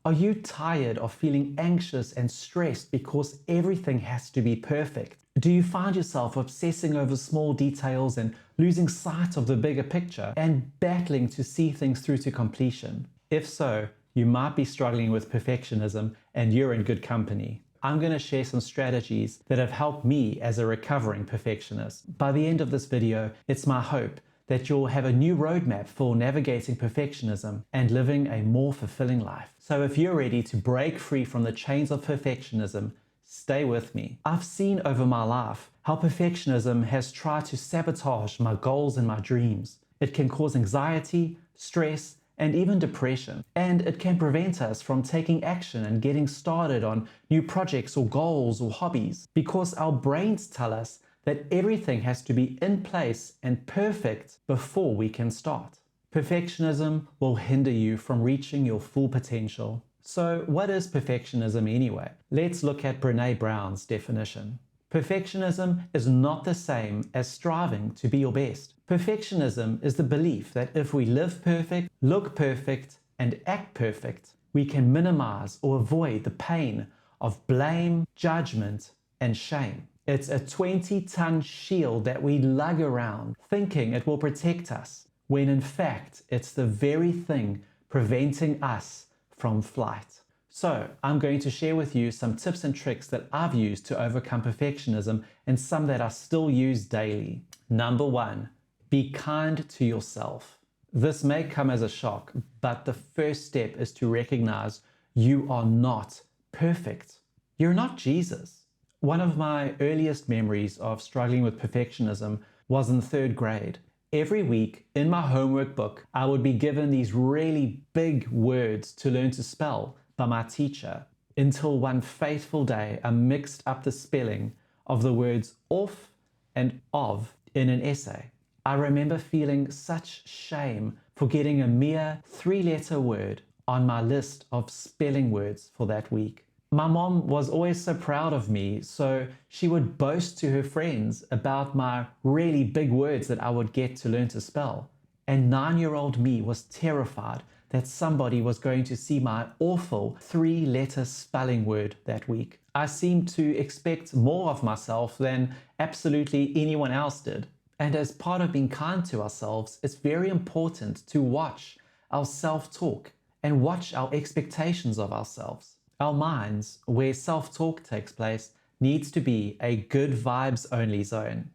Are you tired of feeling anxious and stressed because everything has to be perfect? Do you find yourself obsessing over small details and losing sight of the bigger picture and battling to see things through to completion? If so, you might be struggling with perfectionism and you're in good company. I'm going to share some strategies that have helped me as a recovering perfectionist. By the end of this video, it's my hope that you'll have a new roadmap for navigating perfectionism and living a more fulfilling life. So if you're ready to break free from the chains of perfectionism, stay with me. I've seen over my life how perfectionism has tried to sabotage my goals and my dreams. It can cause anxiety, stress, and even depression. And it can prevent us from taking action and getting started on new projects or goals or hobbies because our brains tell us that everything has to be in place and perfect before we can start. Perfectionism will hinder you from reaching your full potential. So what is perfectionism anyway? Let's look at Brené Brown's definition. Perfectionism is not the same as striving to be your best. Perfectionism is the belief that if we live perfect, look perfect, and act perfect, we can minimize or avoid the pain of blame, judgment, and shame. It's a 20-ton shield that we lug around, thinking it will protect us, when in fact it's the very thing preventing us from flight. So I'm going to share with you some tips and tricks that I've used to overcome perfectionism and some that I still use daily. Number 1, be kind to yourself. This may come as a shock, but the first step is to recognize you are not perfect. You're not Jesus. One of my earliest memories of struggling with perfectionism was in 3rd grade. Every week in my homework book, I would be given these really big words to learn to spell by my teacher, until one fateful day I mixed up the spelling of the words off and of in an essay. I remember feeling such shame for getting a mere 3-letter word on my list of spelling words for that week. My mom was always so proud of me, so she would boast to her friends about my really big words that I would get to learn to spell. And 9-year-old me was terrified that somebody was going to see my awful 3-letter spelling word that week. I seemed to expect more of myself than absolutely anyone else did. And as part of being kind to ourselves, it's very important to watch our self-talk and watch our expectations of ourselves. Our minds, where self-talk takes place, needs to be a good vibes only zone.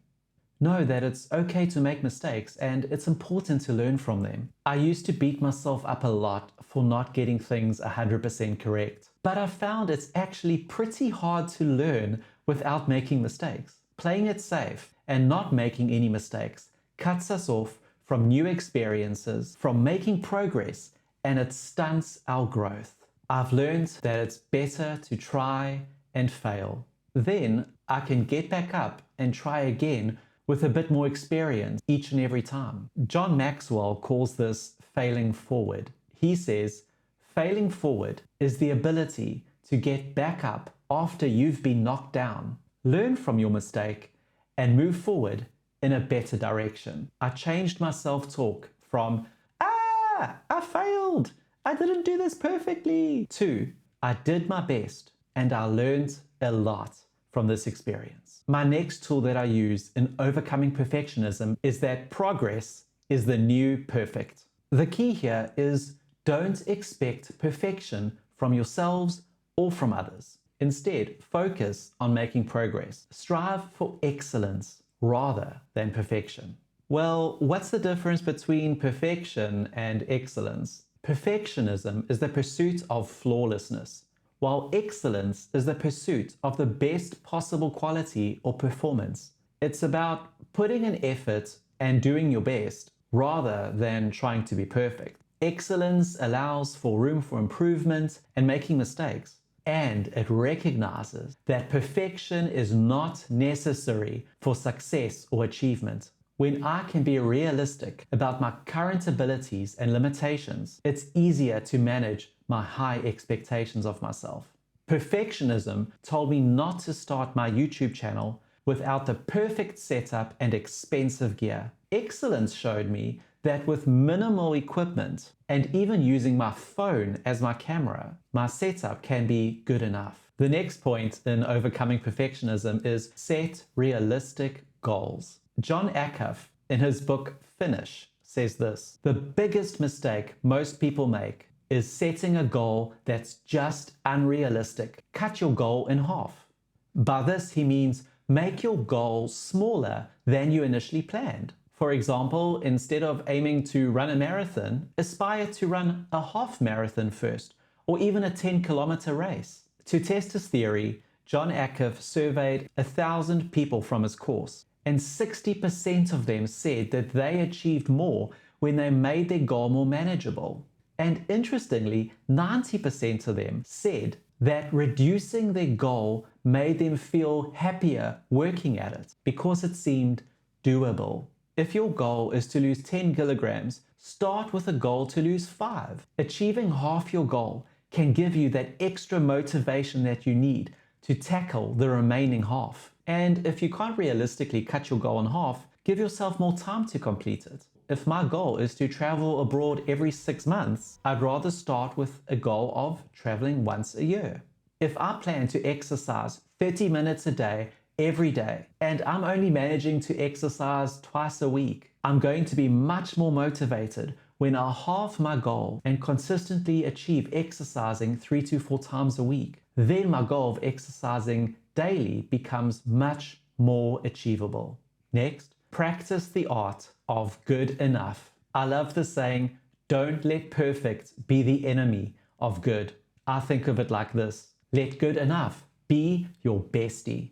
Know that it's okay to make mistakes and it's important to learn from them. I used to beat myself up a lot for not getting things 100% correct, but I found it's actually pretty hard to learn without making mistakes. Playing it safe and not making any mistakes cuts us off from new experiences, from making progress, and it stunts our growth. I've learned that it's better to try and fail. Then I can get back up and try again with a bit more experience each and every time. John Maxwell calls this failing forward. He says, failing forward is the ability to get back up after you've been knocked down, learn from your mistake, and move forward in a better direction. I changed my self-talk from, I failed, I didn't do this perfectly, to, I did my best and I learned a lot from this experience. My next tool that I use in overcoming perfectionism is that progress is the new perfect. The key here is don't expect perfection from yourselves or from others. Instead, focus on making progress. Strive for excellence rather than perfection. Well, what's the difference between perfection and excellence? Perfectionism is the pursuit of flawlessness, while excellence is the pursuit of the best possible quality or performance. It's about putting in effort and doing your best rather than trying to be perfect. Excellence allows for room for improvement and making mistakes, and it recognizes that perfection is not necessary for success or achievement. When I can be realistic about my current abilities and limitations, it's easier to manage my high expectations of myself. Perfectionism told me not to start my YouTube channel without the perfect setup and expensive gear. Excellence showed me that with minimal equipment and even using my phone as my camera, my setup can be good enough. The next point in overcoming perfectionism is set realistic goals. John Acuff, in his book Finish, says this: the biggest mistake most people make is setting a goal that's just unrealistic. Cut your goal in half. By this, he means make your goal smaller than you initially planned. For example, instead of aiming to run a marathon, aspire to run a half marathon first, or even a 10-kilometer race. To test his theory, John Acuff surveyed 1,000 people from his course, and 60% of them said that they achieved more when they made their goal more manageable. And interestingly, 90% of them said that reducing their goal made them feel happier working at it because it seemed doable. If your goal is to lose 10 kilograms, start with a goal to lose 5. Achieving half your goal can give you that extra motivation that you need to tackle the remaining half. And if you can't realistically cut your goal in half, give yourself more time to complete it. If my goal is to travel abroad every 6 months, I'd rather start with a goal of traveling once a year. If I plan to exercise 30 minutes a day, every day, and I'm only managing to exercise twice a week, I'm going to be much more motivated when I halve my goal and consistently achieve exercising 3 to 4 times a week. Then my goal of exercising daily becomes much more achievable. Next, practice the art of good enough. I love the saying, don't let perfect be the enemy of good. I think of it like this: let good enough be your bestie.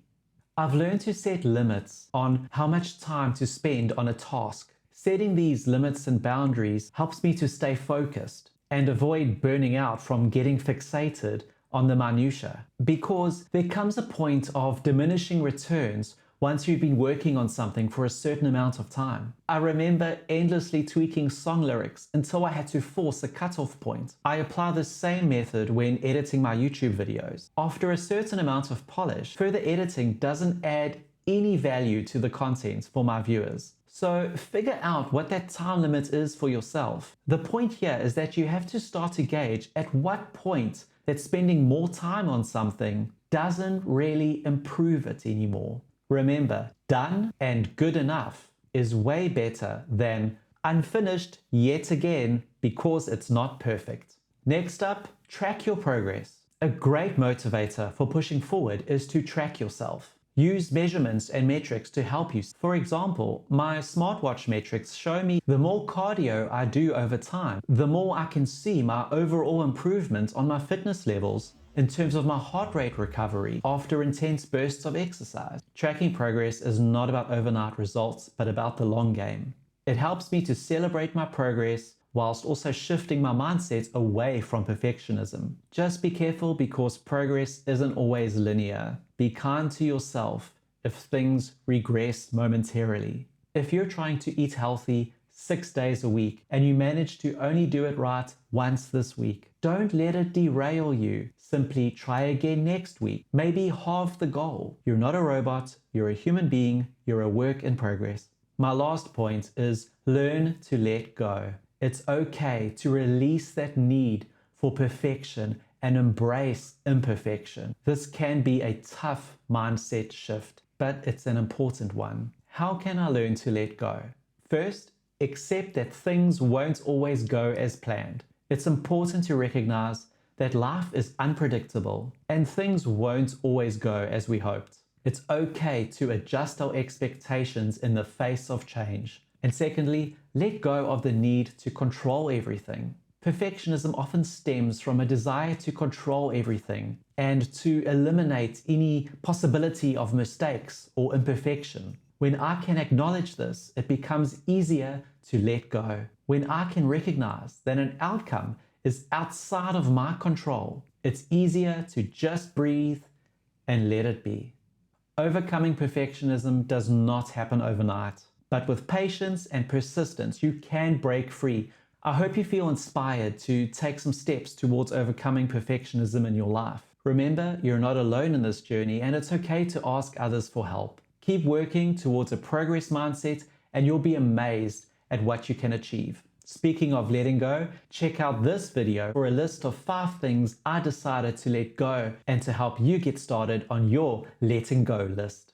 I've learned to set limits on how much time to spend on a task. Setting these limits and boundaries helps me to stay focused and avoid burning out from getting fixated on the minutiae, because there comes a point of diminishing returns once you've been working on something for a certain amount of time. I remember endlessly tweaking song lyrics until I had to force a cutoff point. I apply the same method when editing my YouTube videos. After a certain amount of polish, further editing doesn't add any value to the content for my viewers. So figure out what that time limit is for yourself. The point here is that you have to start to gauge at what point that spending more time on something doesn't really improve it anymore. Remember, done and good enough is way better than unfinished yet again because it's not perfect. Next up, track your progress. A great motivator for pushing forward is to track yourself. Use measurements and metrics to help you. For example, my smartwatch metrics show me the more cardio I do over time, the more I can see my overall improvement on my fitness levels in terms of my heart rate recovery after intense bursts of exercise. Tracking progress is not about overnight results, but about the long game. It helps me to celebrate my progress whilst also shifting my mindset away from perfectionism. Just be careful because progress isn't always linear. Be kind to yourself if things regress momentarily. If you're trying to eat healthy 6 days a week and you manage to only do it right once this week, don't let it derail you. Simply try again next week. Maybe halve the goal. You're not a robot, you're a human being, you're a work in progress. My last point is learn to let go. It's okay to release that need for perfection and embrace imperfection. This can be a tough mindset shift, but it's an important one. How can I learn to let go? First, accept that things won't always go as planned. It's important to recognize that life is unpredictable and things won't always go as we hoped. It's okay to adjust our expectations in the face of change. And secondly, let go of the need to control everything. Perfectionism often stems from a desire to control everything and to eliminate any possibility of mistakes or imperfection. When I can acknowledge this, it becomes easier to let go. When I can recognize that an outcome is outside of my control, it's easier to just breathe and let it be. Overcoming perfectionism does not happen overnight, but with patience and persistence, you can break free. I hope you feel inspired to take some steps towards overcoming perfectionism in your life. Remember, you're not alone in this journey, and it's okay to ask others for help. Keep working towards a progress mindset, and you'll be amazed at what you can achieve. Speaking of letting go, check out this video for a list of 5 things I decided to let go and to help you get started on your letting go list.